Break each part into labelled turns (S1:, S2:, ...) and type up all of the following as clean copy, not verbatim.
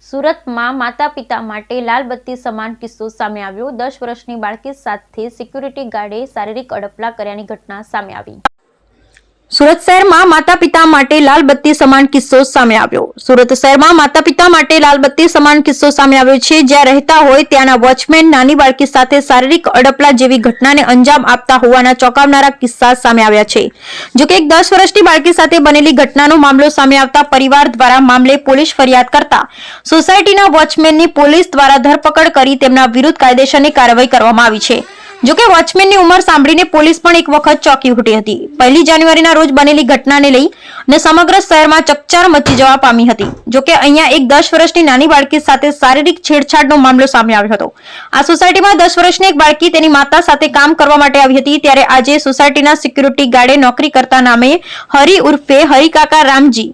S1: સુરતમાં માતા પિતા માટે લાલ બત્તી સમાન કિસ્સો સામે આવ્યો। 10 વર્ષની બાળકી સાથે સિક્યુરિટી ગાર્ડે શારીરિક અડપલા કર્યાની ઘટના સામે આવી। સુરત શહેરમાં માતા પિતા માટે લાલ બત્તી સમાન કિસ્સો સામે આવ્યો। સુરત શહેરમાં માતા પિતા માટે લાલ બત્તી સમાન કિસ્સો સામે આવ્યો છે। જ્યાં રહેતા હોય ત્યાંના વોચમેન નાની બાળકી સાથે શારીરિક અડપલા જેવી ઘટનાને અંજામ આપતા હોવાના ચોંકાવનારા કિસ્સા સામે આવ્યા છે। જોકે એક 10 વર્ષની બાળકી સાથે બનેલી ઘટનાનો મામલો સામે આવતા પરિવાર દ્વારા મામલે પોલીસ ફરિયાદ કરતા સોસાયટીના વોચમેનની પોલીસ દ્વારા ધરપકડ કરી તેમના વિરુદ્ધ કાયદેસરની કાર્યવાહી કરવામાં આવી છે। જોકે વોચમેનની ઉંમર સાંભળીને પોલીસ પણ એક વખત ચોંકી ઉઠી હતી। 1 જાન્યુઆરીના રોજ બનેલી ઘટનાને લઈને સમગ્ર શહેરમાં ચકચાર મચી જવા પામી હતી। જોકે અહીંયા એક 10 વર્ષની નાની બાળકી સાથે શારીરિક છેડછાડનો મામલો સામે આવ્યો હતો। આ સોસાયટીમાં 10 વર્ષની એક બાળકી તેની માતા સાથે કામ કરવા માટે આવી હતી। ત્યારે આજે સોસાયટીના સિક્યુરિટી ગાર્ડે નોકરી કરતા નામે હરી ઉર્ફે હરિકાકા રામજી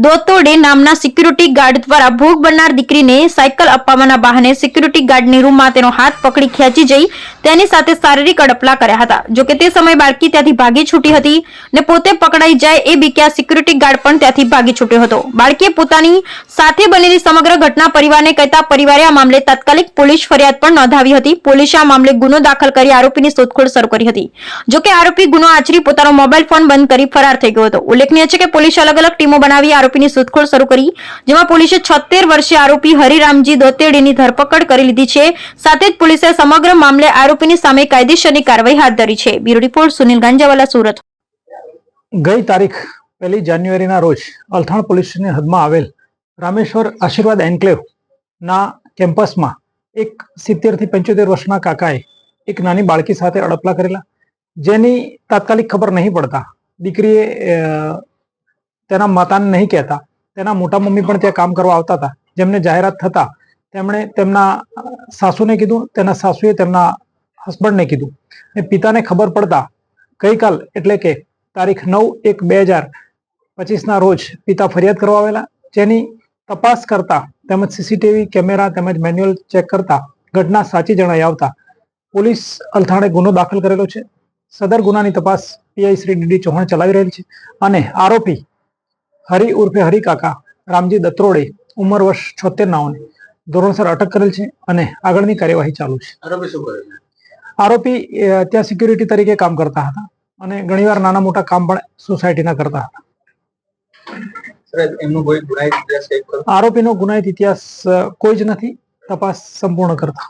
S1: દોતોડે નામના સિક્યુરિટી ગાર્ડ દ્વારા ભોગ બનનાર દીકરીને સાયકલ અપાવવાના બહાને સિક્યુરિટી ગાર્ડની રૂમમાં તેનો હાથ પકડી ખેંચી જઈ તેની સાથે શારીરિક અડપલા કર્યા હતા। જોકે તે સમયે બાળકી ત્યાંથી ભાગી છૂટી હતી ને પોતે પકડાઈ જાય એ બીકે સિક્યુરિટી ગાર્ડ પણ ત્યાંથી ભાગી છૂટ્યો હતો। બાળકીએ પોતાની સાથે બનેલી સમગ્ર ઘટના પરિવારને કહેતા પરિવારે આ મામલે તાત્કાલિક પોલીસ ફરિયાદ પણ નોંધાવી હતી। પોલીસે આ મામલે ગુનો દાખલ કરી આરોપીની શોધખોળ શરૂ કરી હતી। જોકે આરોપી ગુનો આચરી પોતાનો મોબાઈલ ફોન બંધ કરી ફરાર થઈ ગયો હતો। ઉલ્લેખનીય છે કે પોલીસે અલગ અલગ ટીમો બનાવી આરોપીની શોધખોળ શરૂ કરી, જેમાં પોલીસે 76 વર્ષીય આરોપી હરિરામજી દોતેડીની ધરપકડ કરી લીધી છે। સાથે જ પોલીસે સમગ્ર મામલે આરોપીની સામે કાયદેસરની કાર્યવાહી હાથ ધરી છે। Bureau report Sunil Ganjawala, Surat.
S2: ગઈ તારીખ 1 જાન્યુઆરીના રોજ અલથાણ પોલીસની હદમાં આવેલ રામેશ્વર આશીર્વાદ એન્કલેવ ના કેમ્પસમાં એક 70 થી 75 વર્ષના કાકાએ એક નાની બાળકી સાથે અડપલા કરેલા, જેની તાત્કાલિક ખબર નહીં પડતા દીકરીએ તેના માતાને નહીં કહેતા તેના મોટા મમ્મી પણ ત્યાં કામ કરવા આવતા હતા, જેમને જાહેરાત થતા તેમણે તેમના સાસુને કીધું, તેના સાસુએ તેમના હસબન્ડને કીધું અને પિતાને ખબર પડતા ગઈકાલ એટલે કે તારીખ 9/1/2025ના રોજ પિતા ફરિયાદ કરવા આવેલા, જેની તપાસ કરતા તેમજ સીસીટીવી કેમેરા તેમજ મેન્યુઅલ ચેક કરતા ઘટના સાચી જણાઈ આવતા પોલીસ અલથાણે ગુનો દાખલ કરેલો છે। સદર ગુનાની તપાસ પીઆઈ શ્રી ડીડી ચૌહાણ ચલાવી રહેલ છે અને આરોપી હરી ઉર્ફે હરિકાકા રામજી દત્રોડે ઉંમર વર્ષ 76 નાઓને ધોરણસર અટક કરેલ છે અને આગળની કાર્યવાહી ચાલુ છે।
S3: આરોપી શું કરે છે?
S2: આરોપી ત્યાં સિક્યુરિટી તરીકે કામ કરતા હતા અને ઘણીવાર નાના મોટા કામ પણ સોસાયટીના કરતા હતા।
S3: એમનો કોઈ ગુનાહિત ઇતિહાસ?
S2: આરોપીનો ગુનાહિત ઇતિહાસ કોઈ જ નથી, તપાસ સંપૂર્ણ કરતા